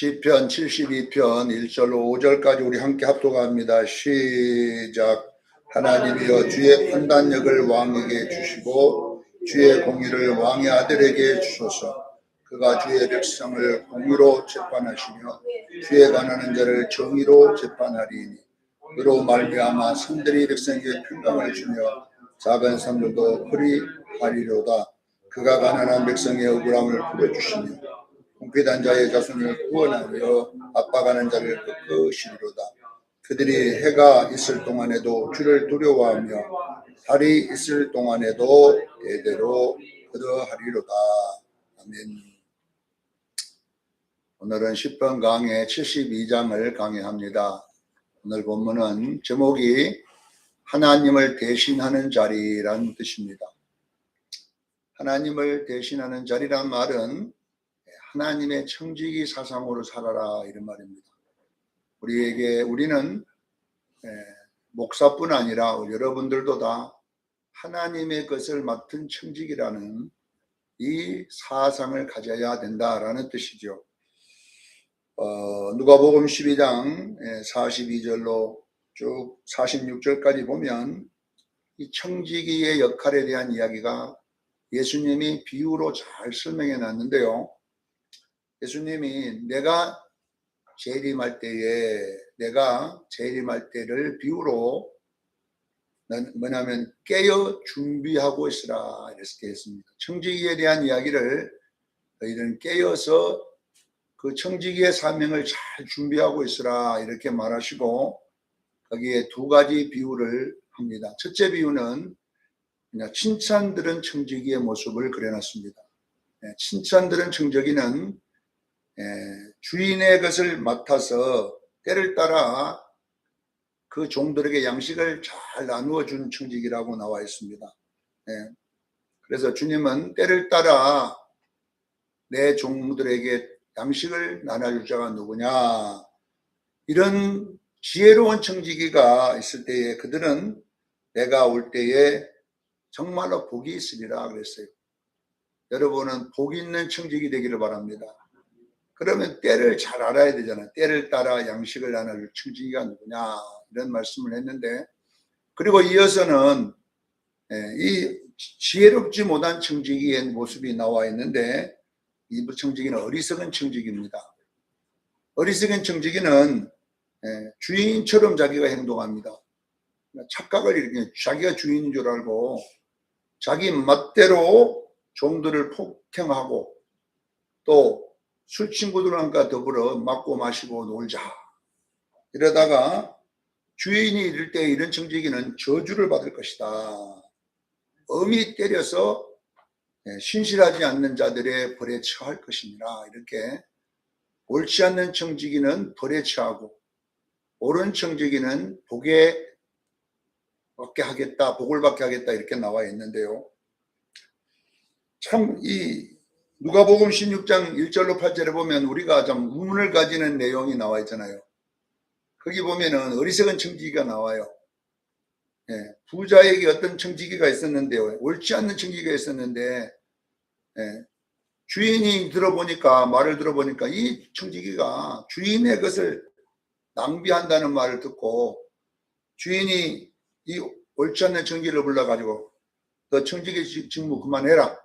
시편 72편 1절로 5절까지 우리 함께 합독합니다. 시작. 하나님이여 주의 판단력을 왕에게 주시고 주의 공의를 왕의 아들에게 주소서. 그가 주의 백성을 공의로 재판하시며 주에 관하는 자를 정의로 재판하리니 그로 말미암아 산들이 백성에게 평강을 주며 작은 산들도 그리하리로다. 그가 가난한 백성의 억울함을 풀어주시며 궁핍한 자의 자손을 구원하며 압박하는 자를 꺾으시리로다. 그들이 해가 있을 동안에도 주를 두려워하며 달이 있을 동안에도 대대로 그러하리로다. 아멘. 오늘은 시편 강해 72장을 강해합니다. 오늘 본문은 제목이 하나님을 대신하는 자리라는 뜻입니다. 하나님을 대신하는 자리란 말은 하나님의 청지기 사상으로 살아라 이런 말입니다. 우리는 목사뿐 아니라 여러분들도 다 하나님의 것을 맡은 청지기라는 이 사상을 가져야 된다라는 뜻이죠. 누가복음 12장 42절로 쭉 46절까지 보면 이 청지기의 역할에 대한 이야기가 예수님이 비유로 잘 설명해 놨는데요. 예수님이 내가 재림할 때를 비유로 뭐냐면 깨어 준비하고 있으라 이렇게 했습니다. 청지기에 대한 이야기를 너희들은 깨어서 그 청지기의 사명을 잘 준비하고 있으라 이렇게 말하시고 거기에 두 가지 비유를 합니다. 첫째 비유는 그냥 칭찬 들은 청지기의 모습을 그려놨습니다. 칭찬 들은 청지기는 주인의 것을 맡아서 때를 따라 그 종들에게 양식을 잘 나누어 준 청지기라고 나와 있습니다. 그래서 주님은 때를 따라 내 종들에게 양식을 나눠줄 자가 누구냐, 이런 지혜로운 청지기가 있을 때에 그들은 내가 올 때에 정말로 복이 있으리라 그랬어요. 여러분은 복 있는 청지기 되기를 바랍니다. 그러면 때를 잘 알아야 되잖아요. 때를 따라 양식을 나눠줄 청지기가 누구냐 이런 말씀을 했는데, 그리고 이어서는 이 지혜롭지 못한 청지기의 모습이 나와 있는데 이 청지기는 어리석은 청지기입니다. 어리석은 청지기는 주인처럼 자기가 행동합니다. 착각을 일으키는, 자기가 주인인 줄 알고 자기 멋대로 종들을 폭행하고 또 술 친구들과 더불어 먹고 마시고 놀자 이러다가 주인이 이럴 때 이런 청지기는 저주를 받을 것이다. 엄히 때려서 신실하지 않는 자들의 벌에 처할 것이니라. 이렇게 옳지 않는 청지기는 벌에 처하고 옳은 청지기는 복을 받게 하겠다 이렇게 나와 있는데요. 참 이 누가복음 16장 1절로 8절에 보면 우리가 좀 의문을 가지는 내용이 나와 있잖아요. 거기 보면은 어리석은 청지기가 나와요. 부자에게 어떤 청지기가 있었는데요. 옳지 않는 청지기가 있었는데 주인이 말을 들어보니까 이 청지기가 주인의 것을 낭비한다는 말을 듣고 주인이 이 옳지 않는 청지기를 불러가지고 너 청지기 직무 그만해라.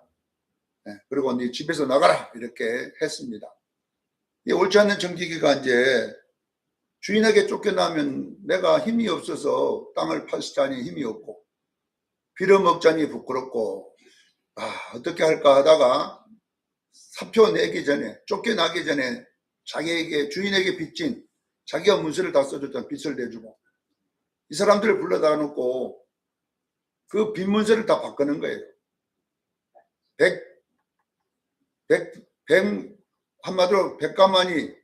그리고 네 집에서 나가라 이렇게 했습니다. 이 옳지 않는 청지기가 이제 주인에게 쫓겨나면 내가 힘이 없어서 땅을 파스자니 힘이 없고 빌어먹자니 부끄럽고 어떻게 할까 하다가 사표 내기 전에, 쫓겨나기 전에 자기에게, 주인에게 빚진, 자기가 문서를 다 써줬던 빚을 내주고 이 사람들을 불러다 놓고 그 빚 문서를 다 바꾸는 거예요. 한마디로 100가만이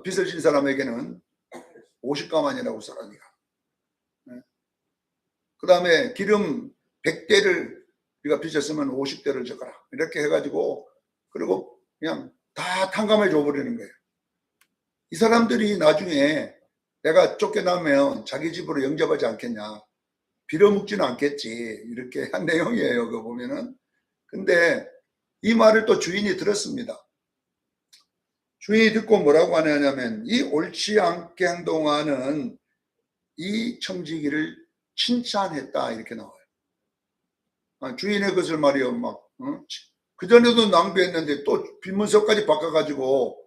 빚을 진 사람에게는 50가만이라고 써라니까. 그 다음에 기름 100대를 우리가 빚었으면 50대를 적어라. 이렇게 해가지고 그리고 그냥 다 탕감해 줘버리는 거예요. 이 사람들이 나중에 내가 쫓겨나면 자기 집으로 영접하지 않겠냐. 빌어먹지는 않겠지. 이렇게 한 내용이에요. 그거 보면은. 근데 이 말을 또 주인이 들었습니다. 주인이 듣고 뭐라고 하냐면 이 옳지 않게 행동하는 이 청지기를 칭찬했다 이렇게 나와요. 주인의 것을 말이요 막 그전에도 낭비했는데 또 빈문서까지 바꿔가지고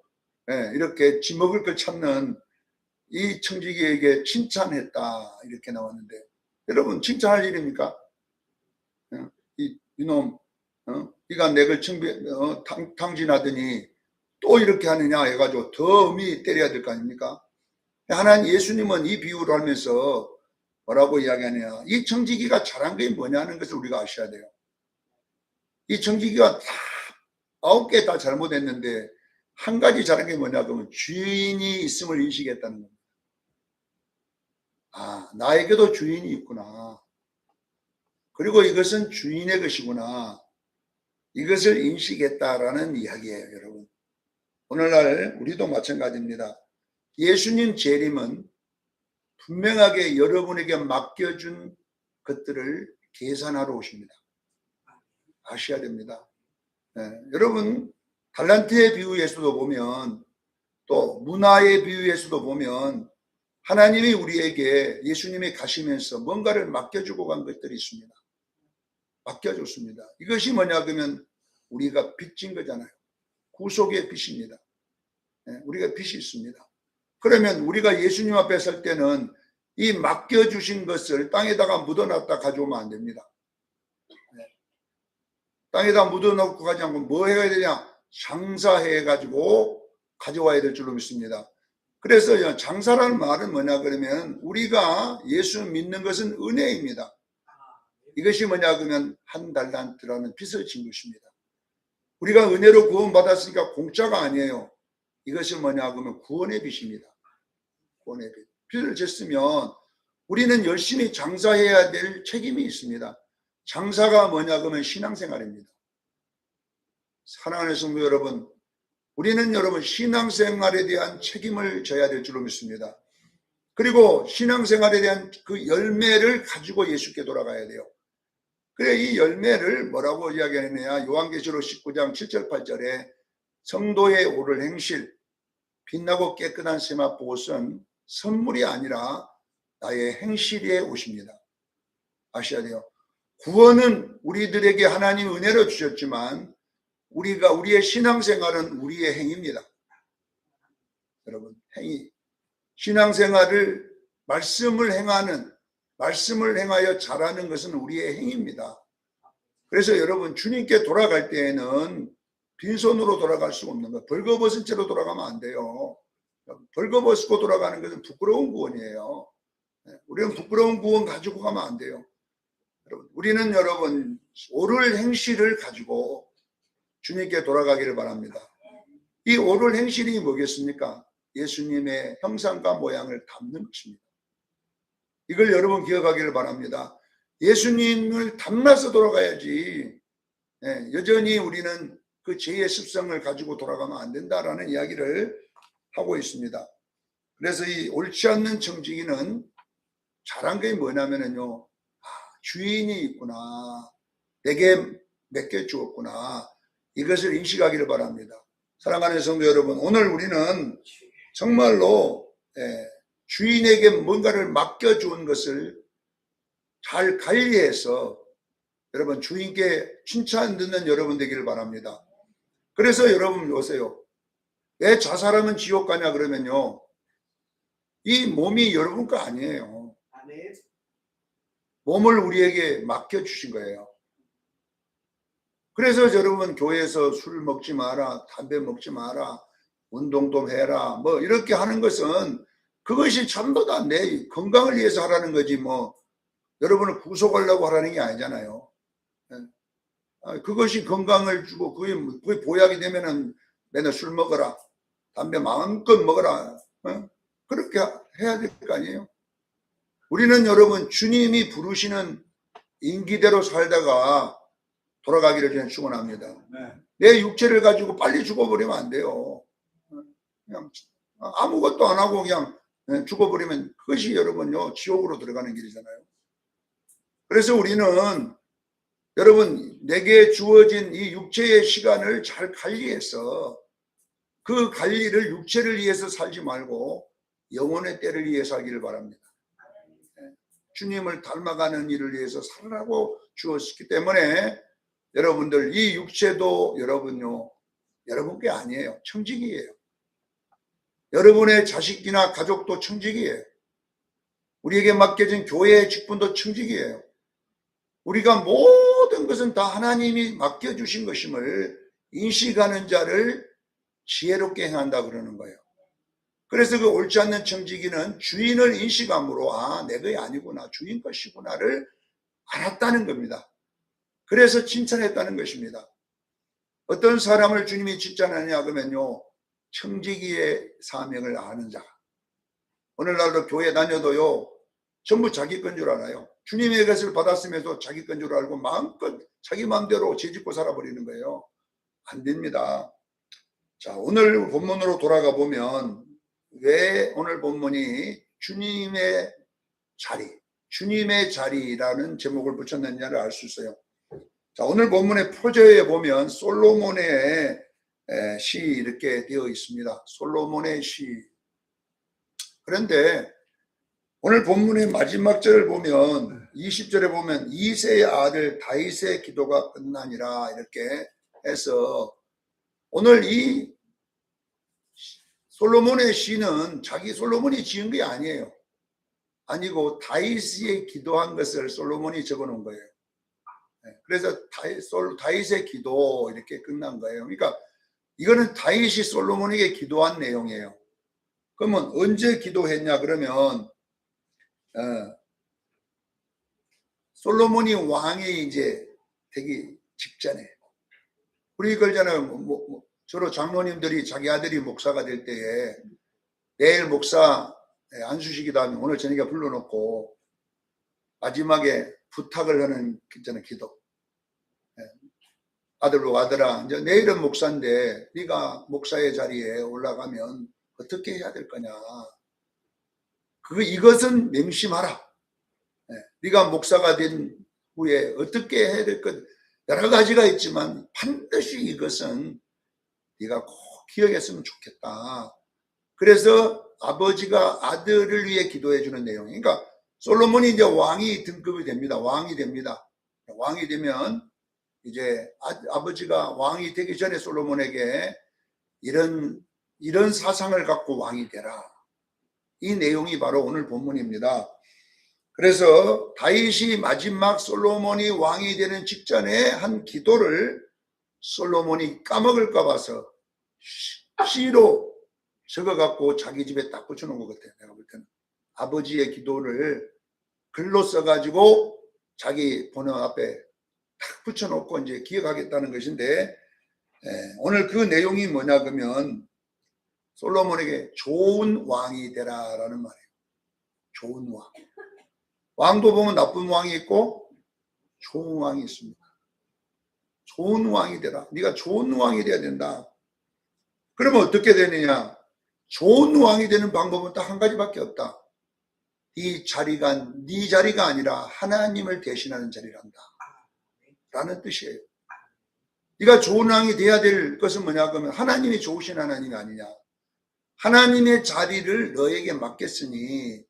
이렇게 지먹을 걸 찾는 이 청지기에게 칭찬했다 이렇게 나왔는데, 여러분 칭찬할 일입니까? 이놈 네가 내 걸 탕진하더니 또 이렇게 하느냐 해가지고 더 엄히 때려야 될 거 아닙니까? 하나님 예수님은 이 비유를 하면서 뭐라고 이야기하느냐, 이 청지기가 잘한 게 뭐냐는 것을 우리가 아셔야 돼요. 이 청지기가 다 9개 다 잘못했는데 한 가지 잘한 게 뭐냐 그러면 주인이 있음을 인식했다는 겁니다. 나에게도 주인이 있구나, 그리고 이것은 주인의 것이구나, 이것을 인식했다라는 이야기예요. 여러분, 오늘날 우리도 마찬가지입니다. 예수님 재림은 분명하게 여러분에게 맡겨준 것들을 계산하러 오십니다. 아셔야 됩니다. 여러분, 달란트의 비유에서도 보면, 또 문화의 비유에서도 보면 하나님이 우리에게 예수님이 가시면서 뭔가를 맡겨주고 간 것들이 있습니다. 맡겨줬습니다. 이것이 뭐냐 그러면 우리가 빚진 거잖아요. 구속의 빚입니다. 우리가 빚이 있습니다. 그러면 우리가 예수님 앞에 설 때는 이 맡겨주신 것을 땅에다가 묻어놨다 가져오면 안 됩니다. 땅에다 묻어놓고 가지 않고 뭐 해야 되냐? 장사해가지고 가져와야 될 줄로 믿습니다. 그래서 장사라는 말은 뭐냐 그러면 우리가 예수 믿는 것은 은혜입니다. 이것이 뭐냐 그러면 한 달란트라는 빚을 진 것입니다. 우리가 은혜로 구원받았으니까 공짜가 아니에요. 이것이 뭐냐 그러면 구원의 빚입니다. 구원의 빚. 빚을 졌으면 우리는 열심히 장사해야 될 책임이 있습니다. 장사가 뭐냐 그러면 신앙생활입니다. 사랑하는 성도 여러분, 우리는 여러분 신앙생활에 대한 책임을 져야 될 줄로 믿습니다. 그리고 신앙생활에 대한 그 열매를 가지고 예수께 돌아가야 돼요. 그래, 이 열매를 뭐라고 이야기하느냐, 요한계시록 19장 7절 8절에 성도의 옳은 행실, 빛나고 깨끗한 세마포옷은 선물이 아니라 나의 행실의 옷입니다. 아셔야 돼요. 구원은 우리들에게 하나님 은혜로 주셨지만 우리의 신앙생활은 우리의 행위입니다. 여러분, 행위. 신앙생활을 말씀을 행하여 잘하는 것은 우리의 행위입니다. 그래서 여러분, 주님께 돌아갈 때에는 빈손으로 돌아갈 수 없는 것, 벌거벗은 채로 돌아가면 안 돼요. 벌거벗고 돌아가는 것은 부끄러운 구원이에요. 우리는 부끄러운 구원 가지고 가면 안 돼요. 우리는 여러분 옳은 행실을 가지고 주님께 돌아가기를 바랍니다. 이 옳은 행실이 뭐겠습니까? 예수님의 형상과 모양을 담는 것입니다. 이걸 여러분 기억하기를 바랍니다. 예수님을 닮아서 돌아가야지 여전히 우리는 그 죄의 습성을 가지고 돌아가면 안 된다라는 이야기를 하고 있습니다. 그래서 이 옳지 않는 청지기는 잘한 게 뭐냐면요, 주인이 있구나, 내게 맡겨주었구나, 이것을 인식하기를 바랍니다. 사랑하는 성도 여러분, 오늘 우리는 정말로 주인에게 뭔가를 맡겨주은 것을 잘 관리해서 여러분 주인께 칭찬 듣는 여러분 되기를 바랍니다. 그래서 여러분 보세요. 왜 자살하면 지옥 가냐 그러면요, 이 몸이 여러분 거 아니에요. 몸을 우리에게 맡겨주신 거예요. 그래서 여러분 교회에서 술 먹지 마라, 담배 먹지 마라, 운동도 해라, 뭐 이렇게 하는 것은 그것이 전부 다 내 건강을 위해서 하라는 거지 뭐 여러분을 구속하려고 하라는 게 아니잖아요. 그것이 건강을 주고 그게 보약이 되면은 맨날 술 먹어라, 담배 마음껏 먹어라, 그렇게 해야 될 거 아니에요. 우리는 여러분 주님이 부르시는 인기대로 살다가 돌아가기를 저는 축원합니다. 내 육체를 가지고 빨리 죽어버리면 안 돼요. 그냥 아무것도 안 하고 그냥 죽어버리면 그것이 여러분요 지옥으로 들어가는 길이잖아요. 그래서 우리는 여러분 내게 주어진 이 육체의 시간을 잘 관리해서 그 관리를 육체를 위해서 살지 말고 영혼의 때를 위해 살기를 바랍니다. 주님을 닮아가는 일을 위해서 살라고 주었기 때문에 여러분들 이 육체도 여러분요, 여러분 게 아니에요. 청직이에요. 여러분의 자식이나 가족도 청직이에요. 우리에게 맡겨진 교회의 직분도 청직이에요. 우리가 모든 것은 다 하나님이 맡겨주신 것임을 인식하는 자를 지혜롭게 행한다 그러는 거예요. 그래서 그 옳지 않는 청지기는 주인을 인식함으로 아, 내 것이 아니구나, 주인 것이구나를 알았다는 겁니다. 그래서 칭찬했다는 것입니다. 어떤 사람을 주님이 칭찬하느냐 그러면요, 청지기의 사명을 아는 자. 오늘날도 교회 다녀도요, 전부 자기 건 줄 알아요. 주님의 것을 받았음에도 자기 건 줄 알고 마음껏 자기 마음대로 죄짓고 살아버리는 거예요. 안 됩니다. 자, 오늘 본문으로 돌아가 보면 왜 오늘 본문이 주님의 자리, 주님의 자리라는 제목을 붙였느냐를 알 수 있어요. 자, 오늘 본문의 표제에 보면 솔로몬의 시 이렇게 되어 있습니다. 솔로몬의 시. 그런데 오늘 본문의 마지막 절을 보면 20절에 보면 이새의 아들 다윗의 기도가 끝나니라 이렇게 해서 오늘 이 솔로몬의 시는 자기 솔로몬이 지은 게 아니에요. 아니고 다윗이 기도한 것을 솔로몬이 적어 놓은 거예요. 그래서 다윗의 기도 이렇게 끝난 거예요. 그러니까 이거는 다윗이 솔로몬에게 기도한 내용이에요. 그러면 언제 기도했냐 그러면 솔로몬이 왕이 이제 되기 직전에, 우리 그러잖아요. 주로 장로님들이 자기 아들이 목사가 될 때에 내일 목사 안수식이다 하면 오늘 저녁에 불러놓고 마지막에 부탁을 하는 기도. 아들아, 이제 내일은 목사인데 네가 목사의 자리에 올라가면 어떻게 해야 될 거냐. 이것은 명심하라. 네가 목사가 된 후에 어떻게 해야 될 것, 여러 가지가 있지만 반드시 이것은 네가 꼭 기억했으면 좋겠다. 그래서 아버지가 아들을 위해 기도해 주는 내용이에요. 그러니까 솔로몬이 이제 왕이 등급이 됩니다. 왕이 됩니다. 왕이 되면 이제 아버지가 왕이 되기 전에 솔로몬에게 이런 사상을 갖고 왕이 되라. 이 내용이 바로 오늘 본문입니다. 그래서 다윗이 마지막 솔로몬이 왕이 되는 직전에 한 기도를 솔로몬이 까먹을까 봐서 시로 적어갖고 자기 집에 딱 붙여놓은 것 같아요. 내가 볼 때는 아버지의 기도를 글로 써가지고 자기 번호 앞에 딱 붙여놓고 이제 기억하겠다는 것인데, 오늘 그 내용이 뭐냐 그러면 솔로몬에게 좋은 왕이 되라라는 말이에요. 좋은 왕. 왕도 보면 나쁜 왕이 있고 좋은 왕이 있습니다. 좋은 왕이 되라. 네가 좋은 왕이 돼야 된다. 그러면 어떻게 되느냐? 좋은 왕이 되는 방법은 딱 한 가지밖에 없다. 이 자리가 네 자리가 아니라 하나님을 대신하는 자리란다 라는 뜻이에요. 네가 좋은 왕이 돼야 될 것은 뭐냐 그러면 하나님이 좋으신 하나님이 아니냐. 하나님의 자리를 너에게 맡겼으니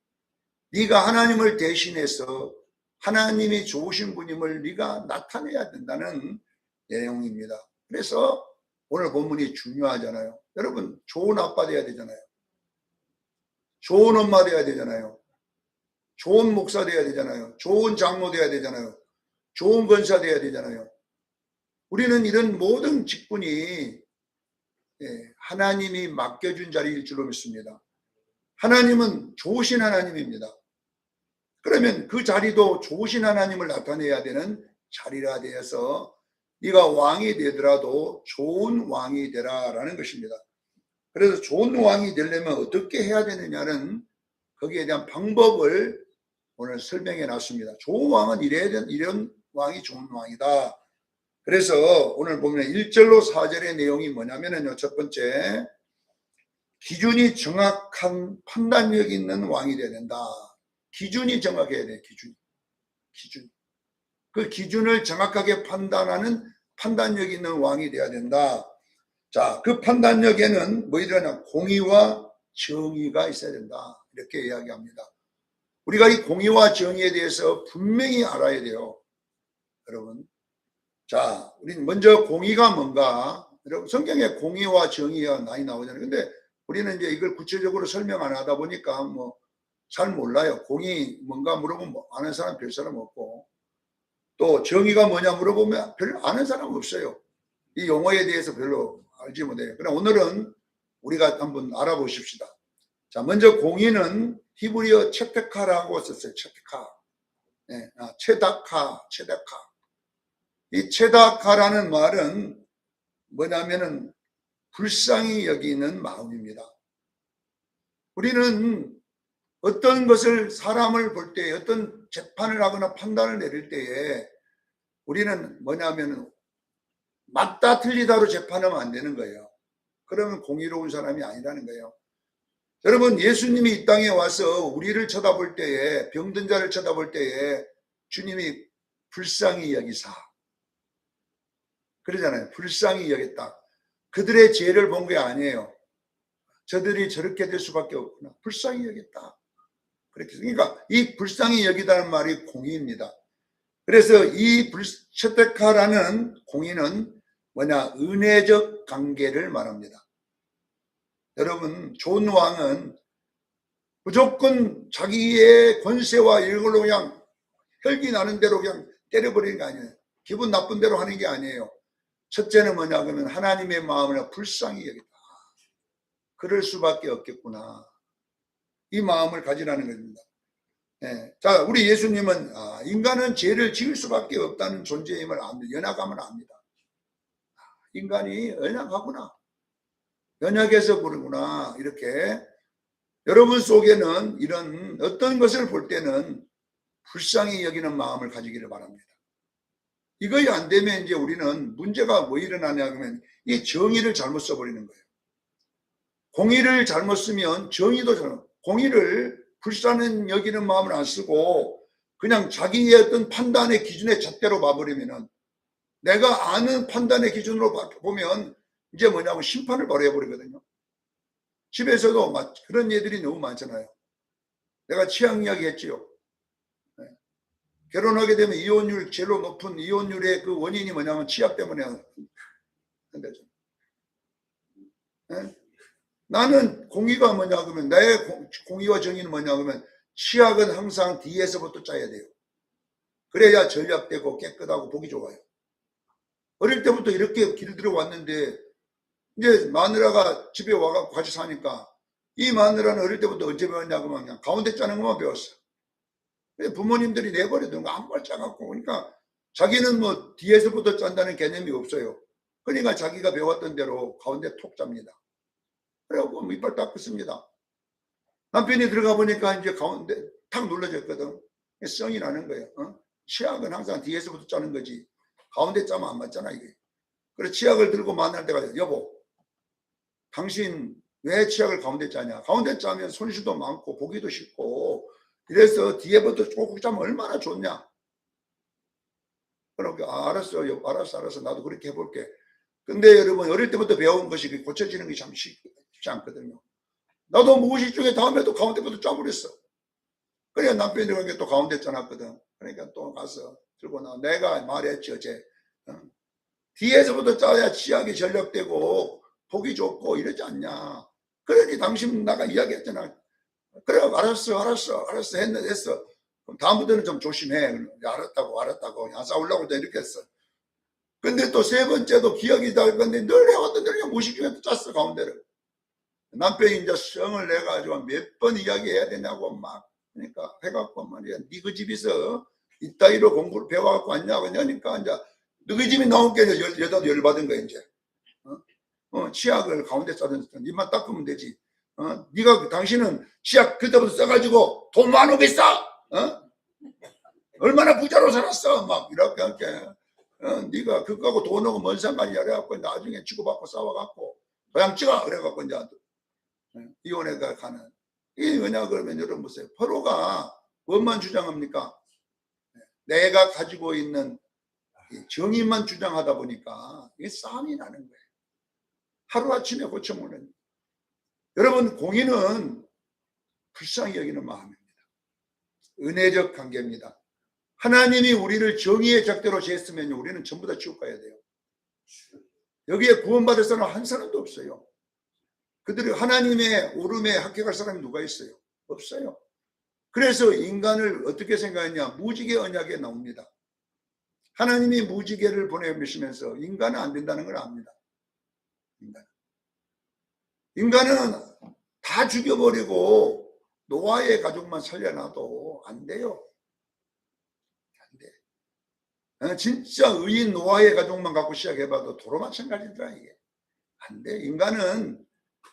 네가 하나님을 대신해서 하나님이 좋으신 분임을 네가 나타내야 된다는 내용입니다. 그래서 오늘 본문이 중요하잖아요. 여러분, 좋은 아빠 돼야 되잖아요. 좋은 엄마 돼야 되잖아요. 좋은 목사 돼야 되잖아요. 좋은 장로 돼야 되잖아요. 좋은 권사 돼야 되잖아요. 우리는 이런 모든 직분이 하나님이 맡겨준 자리일 줄로 믿습니다. 하나님은 좋으신 하나님입니다. 그러면 그 자리도 좋으신 하나님을 나타내야 되는 자리라 되어서 네가 왕이 되더라도 좋은 왕이 되라라는 것입니다. 그래서 좋은 왕이 되려면 어떻게 해야 되느냐는 거기에 대한 방법을 오늘 설명해 놨습니다. 좋은 왕은 이런 왕이 좋은 왕이다. 그래서 오늘 보면 1절로 4절의 내용이 뭐냐면요. 첫 번째, 기준이 정확한 판단력 있는 왕이 되어야 된다. 기준이 정확해야 돼요. 기준. 그 기준을 정확하게 판단하는 판단력 있는 왕이 되어야 된다. 자, 그 판단력에는 뭐 이러냐? 공의와 정의가 있어야 된다. 이렇게 이야기합니다. 우리가 이 공의와 정의에 대해서 분명히 알아야 돼요. 여러분. 자, 우리는 먼저 공의가 뭔가? 여러분, 성경에 공의와 정의가 많이 나오잖아요. 근데 우리는 이제 이걸 구체적으로 설명 안 하다 보니까 뭐 잘 몰라요. 공의 뭔가 물어보면 뭐 아는 사람 별 사람 없고, 또 정의가 뭐냐 물어보면 별로 아는 사람 없어요. 이 용어에 대해서 별로 알지 못해요. 그럼 오늘은 우리가 한번 알아보십시다. 자, 먼저 공의는 히브리어 체테카라고 썼어요. 체테카. 네, 체다카. 이 체다카라는 말은 뭐냐면은 불쌍히 여기는 마음입니다. 우리는 어떤 것을 사람을 볼 때, 어떤 재판을 하거나 판단을 내릴 때에 우리는 뭐냐면 맞다 틀리다로 재판하면 안 되는 거예요. 그러면 공의로운 사람이 아니라는 거예요. 여러분, 예수님이 이 땅에 와서 우리를 쳐다볼 때에, 병든 자를 쳐다볼 때에 주님이 불쌍히 여기사 그러잖아요. 불쌍히 여겼다. 그들의 죄를 본 게 아니에요. 저들이 저렇게 될 수밖에 없구나. 불쌍히 여겼다. 그렇게. 그러니까 이 불쌍히 여기다는 말이 공의입니다. 그래서 이 체테카라는 공의는 뭐냐? 은혜적 관계를 말합니다. 여러분, 좋은 왕은 무조건 자기의 권세와 이걸로 그냥 혈기 나는 대로 그냥 때려버리는 게 아니에요. 기분 나쁜 대로 하는 게 아니에요. 첫째는 뭐냐 그러면 하나님의 마음을 불쌍히 여기다. 그럴 수밖에 없겠구나. 이 마음을 가지라는 겁니다. 네. 자, 우리 예수님은 인간은 죄를 지을 수밖에 없다는 존재임을 압니다. 연약함을 압니다. 인간이 연약하구나. 연약해서 그러구나. 이렇게 여러분 속에는 이런 어떤 것을 볼 때는 불쌍히 여기는 마음을 가지기를 바랍니다. 이것이 안 되면 이제 우리는 문제가 뭐 일어나냐 그러면 이 정의를 잘못 써버리는 거예요. 공의를 잘못 쓰면 정의도 잘못, 공의를 불쌍히 여기는 마음을 안 쓰고 그냥 자기의 어떤 판단의 기준에 잣대로 봐버리면은 내가 아는 판단의 기준으로 보면 이제 뭐냐면 심판을 벌여버리거든요. 집에서도 그런 예들이 너무 많잖아요. 내가 취향 이야기 했지요. 네. 결혼하게 되면 이혼율 제일 높은 이혼율의 그 원인이 뭐냐면 치약 때문에 한대죠. 네? 나는 공의가 뭐냐 그러면 나의 공의와 정의는 뭐냐 그러면 치약은 항상 뒤에서부터 짜야 돼요. 그래야 전략되고 깨끗하고 보기 좋아요. 어릴 때부터 이렇게 길들여 왔는데 이제 마누라가 집에 와서 같이 사니까 이 마누라는 어릴 때부터 언제 배웠냐고 그냥 가운데 짜는 것만 배웠어. 부모님들이 내버려둔 거 한 발 짜갖고 그러니까 자기는 뭐 뒤에서부터 짠다는 개념이 없어요. 그러니까 자기가 배웠던 대로 가운데 톡 짭니다. 그래갖고 밑발 닦았습니다. 남편이 들어가 보니까 이제 가운데 탁 눌러졌거든. 성이 나는 거예요. 치약은 항상 뒤에서부터 짜는 거지. 가운데 짜면 안 맞잖아 이게. 그래서 치약을 들고 만날 때가 여보, 당신 왜 치약을 가운데 짜냐? 가운데 짜면 손실도 많고 보기도 쉽고 이래서 뒤에부터 조금 짜면 얼마나 좋냐? 그러니까 알았어. 나도 그렇게 해볼게. 근데 여러분 어릴 때부터 배운 것이 고쳐지는 게 참 쉽지 않거든요. 나도 무의식 중에 다음에도 가운데부터 짜버렸어. 그래야 남편이 그렇게 또 가운데 짜놨거든. 그러니까 또 가서 들고 나. 내가 말했지 어제. 뒤에서부터 짜야 치약이 전력되고 보기 좋고 이러지 않냐. 그러니 당신 나가 이야기했잖아. 그래 알았어 했어. 그럼 다음부터는 좀 조심해. 알았다고 안 싸우려고 이렇게 했어. 근데 또 세 번째도 기억이 날 건데 늘 해왔던 대로 그냥 무의식 중에 또 짰어 가운데를. 남편이 이제 성을 내가지고 몇 번 이야기해야 되냐고 막 그러니까 해갖고 말이야 니그 집에서 이따위로 공부를 배워갖고 왔냐고 그러니까 이제 너희 집이 나오게 여자도 열받은 거야 이제. 치약을 가운데 짜든 니만 닦으면 되지. 네가 당신은 치약 그때부터 써가지고 돈 많이 비싸. 얼마나 부자로 살았어 막 이렇게 할게. 네가 그거하고 돈하고 뭔 상관이야 그래갖고 나중에 치고받고 싸워갖고 그냥 찍어 그래갖고 이제 이혼해가 가는. 이게 뭐냐 그러면 여러분 보세요. 서로가 뭐만 주장합니까? 내가 가지고 있는 정의만 주장하다 보니까 이게 싸움이 나는 거예요. 하루아침에 고쳐먹는. 여러분, 공의는 불쌍히 여기는 마음입니다. 은혜적 관계입니다. 하나님이 우리를 정의의 잣대로 쟀으면 우리는 전부 다 지옥 가야 돼요. 여기에 구원받을 사람 한 사람도 없어요. 그들이 하나님의 오름에 합격할 사람이 누가 있어요? 없어요. 그래서 인간을 어떻게 생각하냐? 무지개 언약에 나옵니다. 하나님이 무지개를 보내시면서 인간은 안 된다는 걸 압니다. 인간은 다 죽여버리고 노아의 가족만 살려놔도 안 돼요. 안 돼. 진짜 의인 노아의 가족만 갖고 시작해봐도 도로 마찬가지더라 이게. 안 돼. 인간은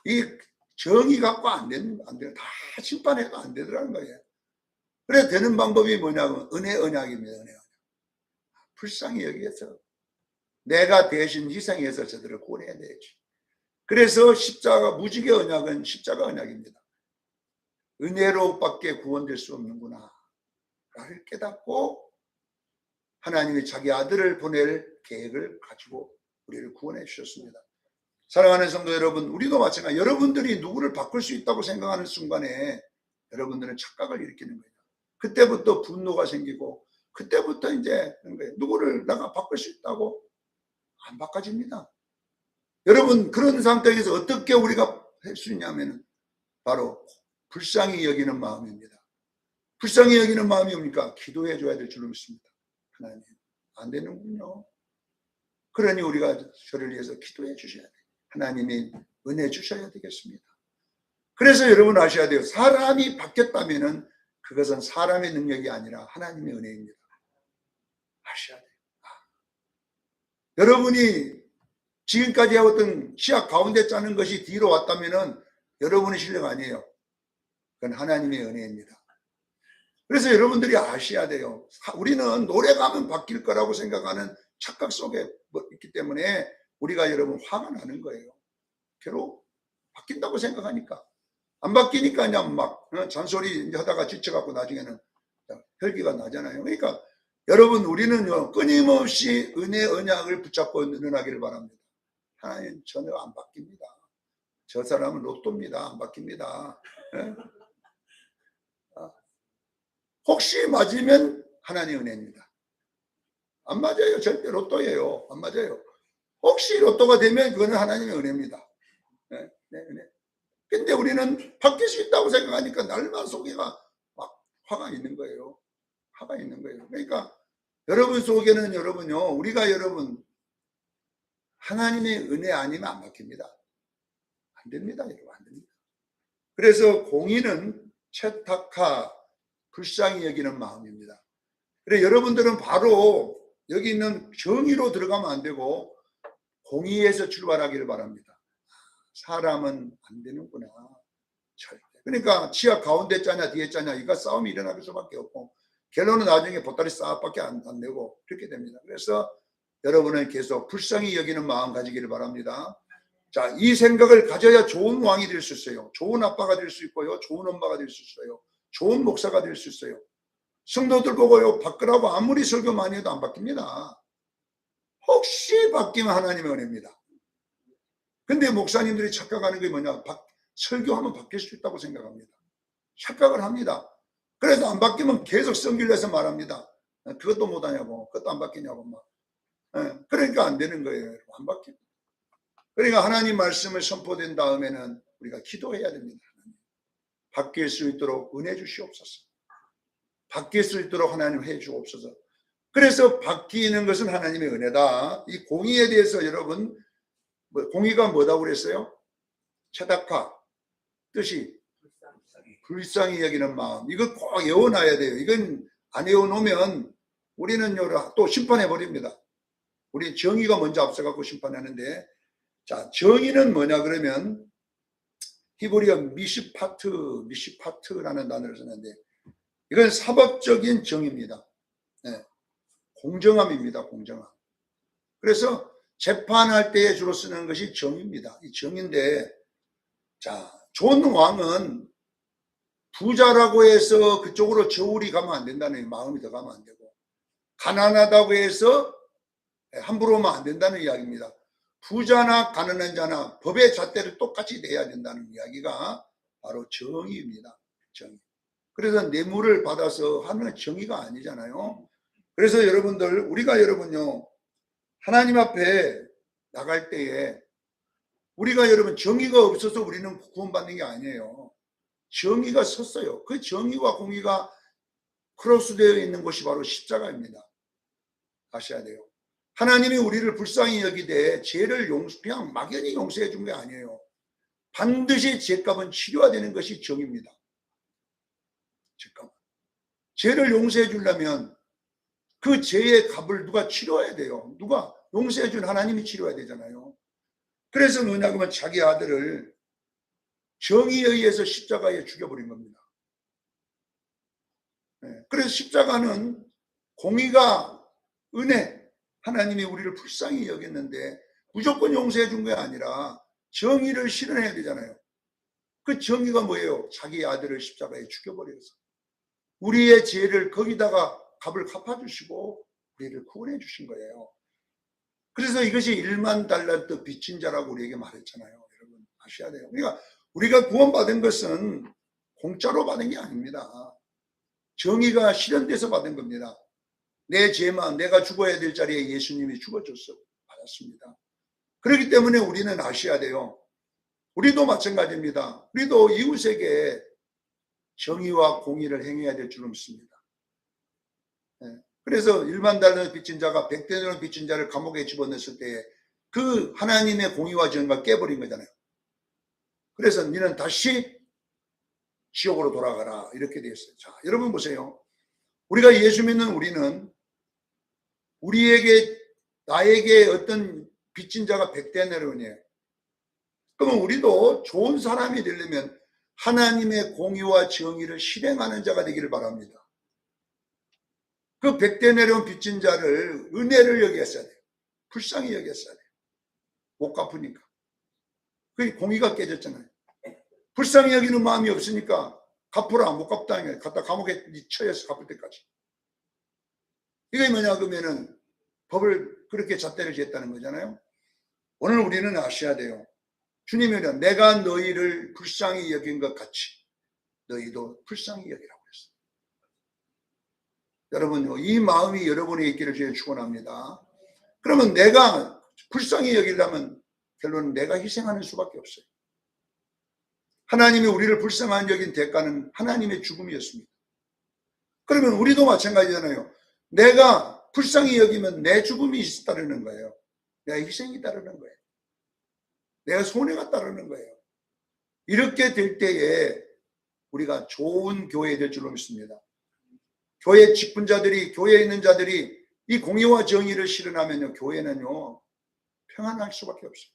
이 정의 갖고 안 돼요. 다 심판해도 안 되더라는 거예요. 그래 되는 방법이 뭐냐면 은혜 언약입니다. 은혜 언약. 불쌍히 여기에서 내가 대신 희생해서 저들을 구원해야 되지. 그래서 십자가 무지개 언약은 십자가 언약입니다. 은혜로밖에 구원될 수 없는구나 를 깨닫고 하나님이 자기 아들을 보낼 계획을 가지고 우리를 구원해 주셨습니다. 사랑하는 성도 여러분, 우리도 마찬가지. 여러분들이 누구를 바꿀 수 있다고 생각하는 순간에 여러분들은 착각을 일으키는 거예요. 그때부터 분노가 생기고 그때부터 이제 누구를 내가 바꿀 수 있다고 안 바꿔집니다. 여러분, 그런 상태에서 어떻게 우리가 할 수 있냐면 바로 불쌍히 여기는 마음입니다. 불쌍히 여기는 마음이 뭡니까? 기도해 줘야 될 줄로 믿습니다. 하나님, 안 되는군요. 그러니 우리가 저를 위해서 기도해 주셔야 돼요. 하나님이 은혜 주셔야 되겠습니다. 그래서 여러분 아셔야 돼요. 사람이 바뀌었다면은 그것은 사람의 능력이 아니라 하나님의 은혜입니다. 아셔야 돼요. 여러분이 지금까지 해왔던 치약 가운데 짜는 것이 뒤로 왔다면은 여러분의 실력 아니에요. 그건 하나님의 은혜입니다. 그래서 여러분들이 아셔야 돼요. 우리는 노래가 하면 바뀔 거라고 생각하는 착각 속에 있기 때문에 우리가 여러분 화가 나는 거예요. 괴로워. 바뀐다고 생각하니까. 안 바뀌니까 그냥 막 잔소리 하다가 지쳐갖고 나중에는 혈기가 나잖아요. 그러니까 여러분 우리는요 끊임없이 은혜 언약을 붙잡고 늘어나기를 바랍니다. 하나님 전혀 안 바뀝니다. 저 사람은 로또입니다. 안 바뀝니다. 네? 혹시 맞으면 하나님 은혜입니다. 안 맞아요. 절대 로또예요. 안 맞아요. 혹시 로또가 되면 그거는 하나님의 은혜입니다. 네, 네, 은혜. 근데 우리는 바뀔 수 있다고 생각하니까 날마다 속에가 막 화가 있는 거예요. 화가 있는 거예요. 그러니까 여러분 속에는 여러분요, 우리가 여러분 하나님의 은혜 아니면 안 바뀝니다. 안 됩니다. 여러분 안 됩니다. 그래서 공의는 채탁하 불쌍히 여기는 마음입니다. 그래 여러분들은 바로 여기 있는 정의로 들어가면 안 되고 공의에서 출발하기를 바랍니다. 사람은 안 되는구나. 절대. 그러니까 치아 가운데 짜냐 뒤에 짜냐 이거 싸움이 일어날 수밖에 없고 결론은 나중에 보따리 싹밖에 안 내고 그렇게 됩니다. 그래서 여러분은 계속 불쌍히 여기는 마음 가지기를 바랍니다. 자, 이 생각을 가져야 좋은 왕이 될 수 있어요. 좋은 아빠가 될 수 있고요. 좋은 엄마가 될 수 있어요. 좋은 목사가 될 수 있어요. 성도들 보고요. 바꾸라고 아무리 설교 많이 해도 안 바뀝니다. 혹시 바뀌면 하나님의 은혜입니다. 근데 목사님들이 착각하는 게 뭐냐? 설교하면 바뀔 수 있다고 생각합니다. 착각을 합니다. 그래서 안 바뀌면 계속 성기를 해서 말합니다. 그것도 못하냐고, 그것도 안 바뀌냐고 막. 그러니까 안 되는 거예요. 안 바뀌고. 그러니까 하나님 말씀을 선포된 다음에는 우리가 기도해야 됩니다. 바뀔 수 있도록 은혜 주시옵소서. 바뀔 수 있도록 하나님 해 주옵소서. 그래서 바뀌는 것은 하나님의 은혜다. 이 공의에 대해서 여러분 공의가 뭐라고 그랬어요? 채닥하 뜻이 불쌍히 여기는 마음. 이거 꼭 외워놔야 돼요. 이건 안 외워놓으면 우리는 또 심판해 버립니다. 우리 정의가 먼저 앞서갖고 심판하는데, 자 정의는 뭐냐 그러면 히브리어 미시파트라는 단어를 썼는데 이건 사법적인 정의입니다. 네. 공정함입니다. 공정함. 그래서 재판할 때에 주로 쓰는 것이 정의입니다. 이 정의인데, 자 좋은 왕은 부자라고 해서 그쪽으로 저울이 가면 안 된다는 마음이 더 가면 안 되고, 가난하다고 해서 함부로 하면 안 된다는 이야기입니다. 부자나 가난한 자나 법의 잣대를 똑같이 내야 된다는 이야기가 바로 정의입니다. 정의. 그래서 뇌물을 받아서 하면 정의가 아니잖아요. 그래서 여러분들, 우리가 여러분요, 하나님 앞에 나갈 때에 우리가 여러분 정의가 없어서 우리는 구원받는 게 아니에요. 정의가 섰어요. 그 정의와 공의가 크로스되어 있는 것이 바로 십자가입니다. 아셔야 돼요. 하나님이 우리를 불쌍히 여기되 죄를 그냥 막연히 용서해 준 게 아니에요. 반드시 죄값은 치료가 되는 것이 정의입니다. 죄값. 죄를 용서해 주려면 그 죄의 값을 누가 치료해야 돼요. 누가 용서해 준 하나님이 치료해야 되잖아요. 그래서 뭐냐 그러면 자기 아들을 정의에 의해서 십자가에 죽여버린 겁니다. 그래서 십자가는 공의가 은혜, 하나님이 우리를 불쌍히 여겼는데 무조건 용서해 준 게 아니라 정의를 실현해야 되잖아요. 그 정의가 뭐예요? 자기 아들을 십자가에 죽여버려서 우리의 죄를 거기다가 값을 갚아주시고 우리를 구원해 주신 거예요. 그래서 이것이 1만 달란트 빚진 자라고 우리에게 말했잖아요. 여러분 아셔야 돼요. 그러니까 우리가 구원받은 것은 공짜로 받은 게 아닙니다. 정의가 실현돼서 받은 겁니다. 내 죄만 내가 죽어야 될 자리에 예수님이 죽어줬어 받았습니다. 그렇기 때문에 우리는 아셔야 돼요. 우리도 마찬가지입니다. 우리도 이웃에게 정의와 공의를 행해야 될 줄 믿습니다. 그래서 1만 달러 빚진 자가 100데나리온 빚진 자를 감옥에 집어넣었을 때 그 하나님의 공의와 정의가 깨버린 거잖아요. 그래서 너는 다시 지옥으로 돌아가라 이렇게 되었어요. 자, 여러분 보세요. 우리가 예수 믿는 우리는 우리에게 나에게 어떤 빚진 자가 100데나리온이에요. 그러면 우리도 좋은 사람이 되려면 하나님의 공의와 정의를 실행하는 자가 되기를 바랍니다. 그 100데나리온 빚진 자를 은혜를 여겼어야 돼요. 불쌍히 여겼어야 돼요. 못 갚으니까. 그 공의가 깨졌잖아요. 불쌍히 여기는 마음이 없으니까 갚으라 못 갚다는 게 갖다 감옥에 처해서 갚을 때까지. 이게 뭐냐 그러면은 법을 그렇게 잣대를 지었다는 거잖아요. 오늘 우리는 아셔야 돼요. 주님이 내가 너희를 불쌍히 여긴 것 같이 너희도 불쌍히 여기라고 했어요. 여러분 이 마음이 여러분에 있기를 주여 축원합니다. 그러면 내가 불쌍히 여기려면 결론은 내가 희생하는 수밖에 없어요. 하나님이 우리를 불쌍한 여긴 대가는 하나님의 죽음이었습니다. 그러면 우리도 마찬가지잖아요. 내가 불쌍히 여기면 내 죽음이 따르는 거예요. 내가 희생이 따르는 거예요. 내가 손해가 따르는 거예요. 이렇게 될 때에 우리가 좋은 교회 될 줄로 믿습니다. 교회 직분자들이, 교회에 있는 자들이 이 공의와 정의를 실현하면요, 교회는요, 평안할 수밖에 없어요.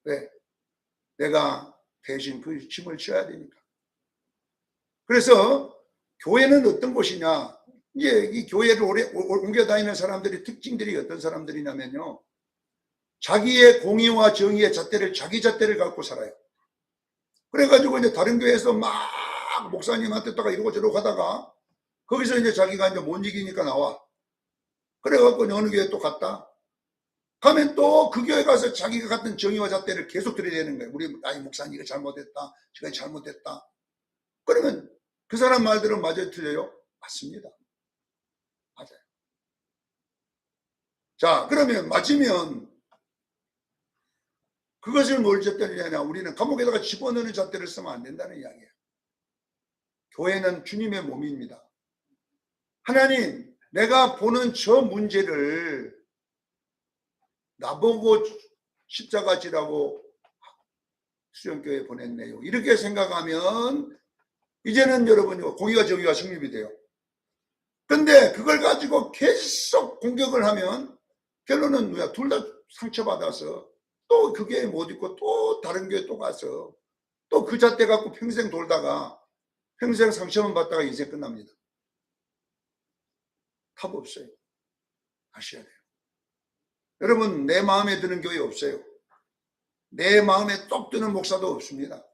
왜? 내가 대신 그 짐을 져야 되니까. 그래서 교회는 어떤 곳이냐? 이제 이 교회를 오래 옮겨 다니는 사람들이 특징들이 어떤 사람들이냐면요. 자기의 공의와 정의의 잣대를 자기 잣대를 갖고 살아요. 그래가지고 이제 다른 교회에서 막 목사님한테 다가 이러고 저러고 하다가 거기서 이제 자기가 이제 못 이기니까 나와. 그래갖고 어느 교회 또 갔다. 가면 또 그 교회 가서 자기가 갖던 정의와 잣대를 계속 들이대는 거예요. 우리 아이 목사님 이거 잘못했다. 저거 잘못했다. 그러면 그 사람 말들은 맞아요, 틀려요? 맞습니다. 맞아요. 자, 그러면 맞으면 그것을 뭘 잣대느냐? 우리는 감옥에다가 집어넣는 잣대를 쓰면 안 된다는 이야기예요. 교회는 주님의 몸입니다. 하나님, 내가 보는 저 문제를 나보고 십자가 지라고 수련교회에 보냈네요. 이렇게 생각하면 이제는 여러분이 공의와 정의가 성립이 돼요. 근데 그걸 가지고 계속 공격을 하면 결론은 뭐야? 둘 다 상처받아서 또 그 교회 못 있고 또 다른 교회 또 가서 또 그 잣대 갖고 평생 돌다가 평생 상처만 받다가 인생 끝납니다. 답 없어요. 아셔야 돼요. 여러분 내 마음에 드는 교회 없어요. 내 마음에 쏙 드는 목사도 없습니다.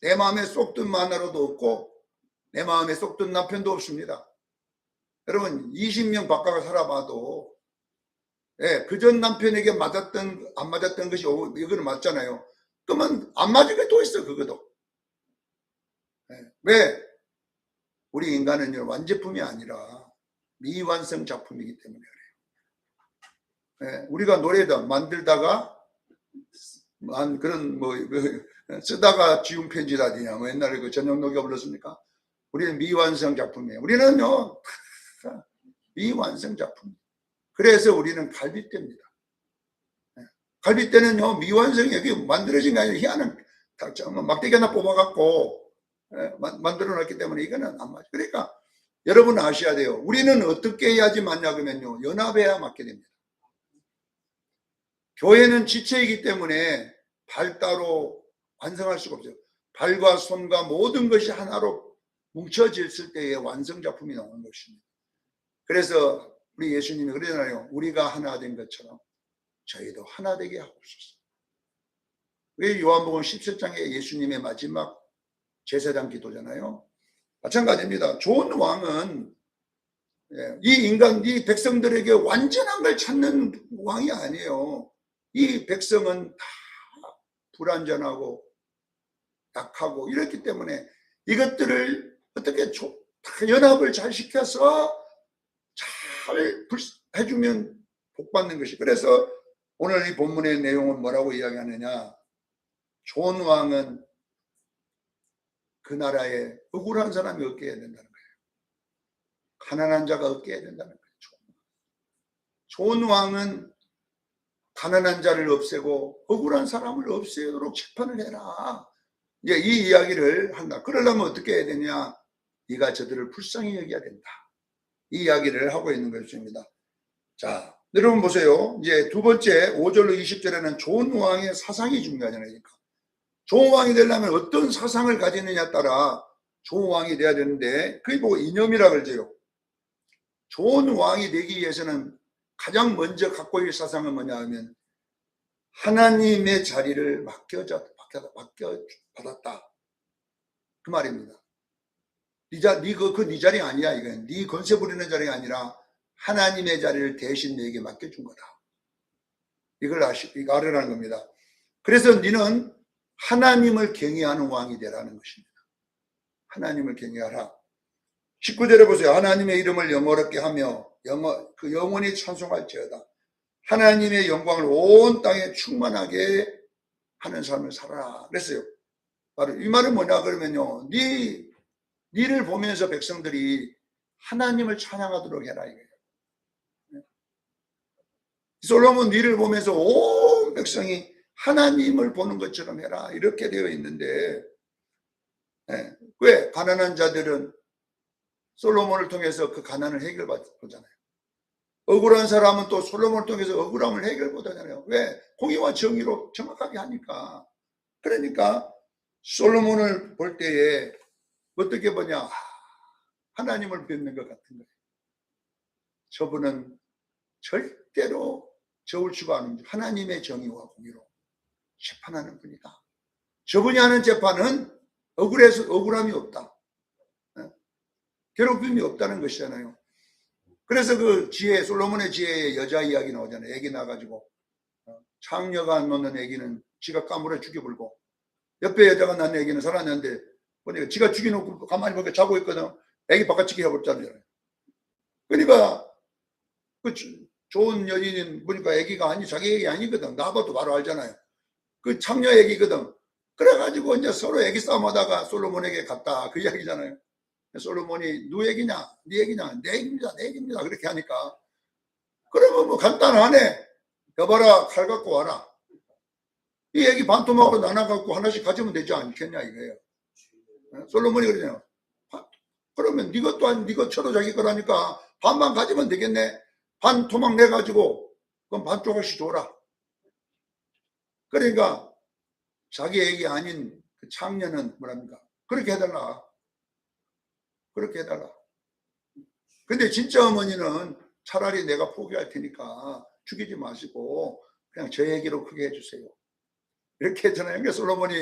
내 마음에 쏙 든 마누라도 없고 내 마음에 쏙 든 남편도 없습니다. 여러분 20명 바꿔서 살아봐도 예, 그전 남편에게 안 맞았던 것이 이거는 맞잖아요. 그러면 안 맞은 게 또 있어, 그것도. 예, 왜? 우리 인간은요, 완제품이 아니라 미완성 작품이기 때문에 그래요. 예, 우리가 노래다 만들다가 그런 쓰다가 지운 편지라든지 뭐 옛날에 그 전영록이가 불렀습니까? 우리는 미완성 작품이에요. 우리는요 미완성 작품. 그래서 우리는 갈빗대입니다. 갈빗대는요 미완성이 여기 만들어진 게 아니라 희한한 막대기 하나 뽑아갖고 만들어놨기 때문에 이거는 안 맞아요. 그러니까 여러분 아셔야 돼요. 우리는 어떻게 해야지 맞냐 그러면요 연합해야 맞게 됩니다. 교회는 지체이기 때문에 발 따로 완성할 수가 없어요. 발과 손과 모든 것이 하나로 뭉쳐졌을 때의 완성작품이 나오는 것입니다. 그래서 우리 예수님이 그러잖아요. 우리가 하나 된 것처럼 저희도 하나 되게 하옵소서. 왜 요한복음 17장에 예수님의 마지막 제사장 기도잖아요. 마찬가지입니다. 좋은 왕은 이 백성들에게 완전한 걸 찾는 왕이 아니에요. 이 백성은 다 불완전하고 약하고 이렇기 때문에 이것들을 어떻게 연합을 잘 시켜서 잘 해주면 복받는 것이. 그래서 오늘 이 본문의 내용은 뭐라고 이야기하느냐. 좋은 왕은 그 나라에 억울한 사람이 없게 해야 된다는 거예요. 가난한 자가 없게 해야 된다는 거예요. 좋은 왕은 가난한 자를 없애고 억울한 사람을 없애도록 재판을 해라. 이제 이 이야기를 한다. 그러려면 어떻게 해야 되냐. 네가 저들을 불쌍히 여겨야 된다. 이 이야기를 하고 있는 것입니다. 자, 여러분 보세요. 이제 두 번째 5절로 20절에는 좋은 왕의 사상이 중요하잖아요. 좋은 왕이 되려면 어떤 사상을 가지느냐에 따라 좋은 왕이 돼야 되는데 그게 뭐 이념이라 그러죠. 좋은 왕이 되기 위해서는 가장 먼저 갖고 있을 사상은 뭐냐 하면 하나님의 자리를 맡겨받았다. 그 말입니다. 네 자리 아니야. 이건 네 권세 부리는 자리가 아니라 하나님의 자리를 대신 너에게 맡겨준 거다. 이걸 이거 알으라는 겁니다. 그래서 너는 하나님을 경외하는 왕이 되라는 것입니다. 하나님을 경외하라. 19절에 보세요. 하나님의 이름을 영어롭게 하며 영원히 찬송할지어다. 하나님의 영광을 온 땅에 충만하게 하는 삶을 살아라. 그랬어요. 바로 이 말은 뭐냐 그러면요. 니를 보면서 백성들이 하나님을 찬양하도록 해라 이거예요. 솔로몬 니를 보면서 온 백성이 하나님을 보는 것처럼 해라 이렇게 되어 있는데 왜? 가난한 자들은 솔로몬을 통해서 그 가난을 해결받잖아요. 억울한 사람은 또 솔로몬을 통해서 억울함을 해결받잖아요. 왜? 공의와 정의로 정확하게 하니까. 그러니까 솔로몬을 볼 때에 어떻게 보냐. 하나님을 뵙는 것 같은 거예요. 저분은 절대로 저울추가 않은 하나님의 정의와 공의로 재판하는 분이다. 저분이 하는 재판은 억울함이 없다. 괴롭힘이 없다는 것이잖아요. 그래서 그 솔로몬의 지혜에 여자 이야기 나오잖아요. 애기 나가지고 창녀가 안 놓는 애기는 지가 까물어 죽여버리고 옆에 여자가 낳는 애기는 살았는데 보니까 지가 죽여놓고 가만히 보니까 자고 있거든. 애기 바깥치기 해버렸잖아요. 그러니까 그 좋은 여인인 보니까 애기가 자기 애기 아니거든. 나봐도 바로 알잖아요. 그 창녀 애기거든. 그래가지고 이제 서로 애기 싸움하다가 솔로몬에게 갔다 그 이야기잖아요. 솔로몬이 누 애기냐? 네 애기냐? 내 애기입니다. 내 애기입니다. 그렇게 하니까 그러면 뭐 간단하네. 여봐라 칼 갖고 와라. 이 애기 반토막으로 나눠갖고 하나씩 가지면 되지 않겠냐 이거예요. 솔로몬이 그러잖아요. 그러면 네 것도 아니고 네 것처럼 자기 거라니까 반만 가지면 되겠네. 반 토막 내가지고 그럼 반 조각씩 줘라. 그러니까 자기 애기 아닌 그 창녀는 뭐랍니까? 그렇게 해달라. 그렇게 해달라. 근데 진짜 어머니는 차라리 내가 포기할 테니까 죽이지 마시고 그냥 저 얘기로 크게 해주세요. 이렇게 했잖아요. 그러니까 솔로몬이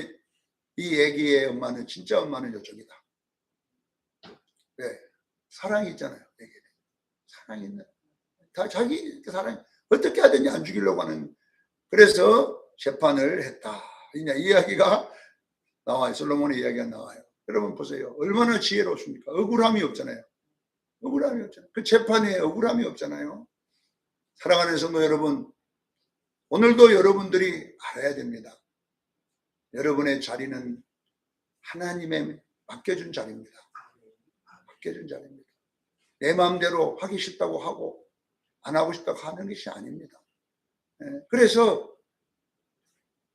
이 애기의 엄마는 진짜 엄마는 이쪽이다. 왜? 사랑이 있잖아요. 애기는. 사랑이 있는. 다 자기 사랑. 어떻게 하든지 안 죽이려고 하는, 그래서 재판을 했다. 이야기가 나와요. 솔로몬의 이야기가 나와요. 여러분 보세요. 얼마나 지혜롭습니까? 억울함이 없잖아요. 억울함이 없잖아요. 그 재판에 억울함이 없잖아요. 사랑하는 성도 여러분, 오늘도 여러분들이 알아야 됩니다. 여러분의 자리는 하나님의 맡겨준 자리입니다. 맡겨준 자리입니다. 내 마음대로 하기 싫다고 하고 안 하고 싶다고 하는 것이 아닙니다. 그래서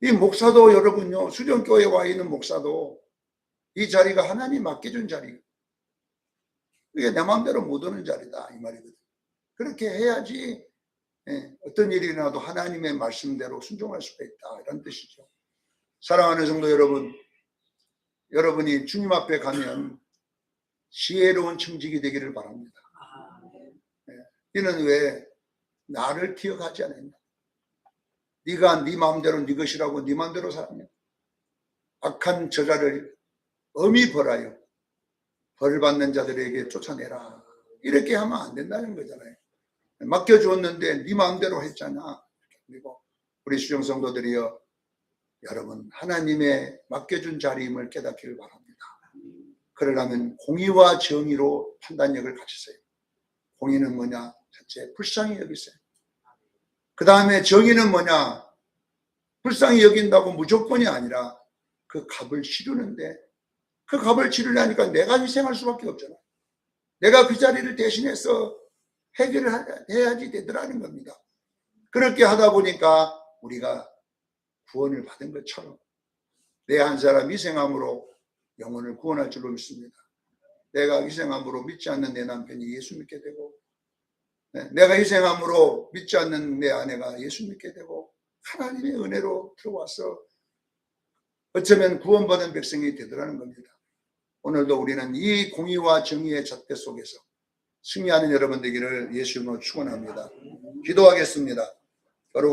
이 목사도 여러분요, 수련교회에 와 있는 목사도 이 자리가 하나님 맡겨준 자리, 그게 내 마음대로 못 오는 자리다 이 말이거든요. 그렇게 해야지 어떤 일이 일어나도 하나님의 말씀대로 순종할 수가 있다 이런 뜻이죠. 사랑하는 성도 여러분, 여러분이 주님 앞에 가면 지혜로운 청직이 되기를 바랍니다. 이는 왜 나를 기억하지 않았냐? 네가 네 마음대로 네 것이라고 네 마음대로 살았냐? 악한 저자를 엄히 벌하여 벌 받는 자들에게 쫓아내라. 이렇게 하면 안 된다는 거잖아요. 맡겨주었는데 네 마음대로 했잖아. 그리고 우리 수정 성도들이여, 여러분 하나님의 맡겨준 자리임을 깨닫기를 바랍니다. 그러려면 공의와 정의로 판단력을 가지세요. 공의는 뭐냐? 첫째, 불쌍히 여기세요. 그 다음에 정의는 뭐냐? 불쌍히 여긴다고 무조건이 아니라 그 값을 치르는데, 그 값을 치르려니까 내가 희생할 수밖에 없잖아. 내가 그 자리를 대신해서 해결을 해야지 되더라는 겁니다. 그렇게 하다 보니까 우리가 구원을 받은 것처럼 내 한 사람 희생함으로 영혼을 구원할 줄로 믿습니다. 내가 희생함으로 믿지 않는 내 남편이 예수 믿게 되고, 내가 희생함으로 믿지 않는 내 아내가 예수 믿게 되고, 하나님의 은혜로 들어와서 어쩌면 구원받은 백성이 되더라는 겁니다. 오늘도 우리는 이 공의와 정의의 잣대 속에서 승리하는 여러분 되기를 예수 이름으로 축원합니다. 기도하겠습니다.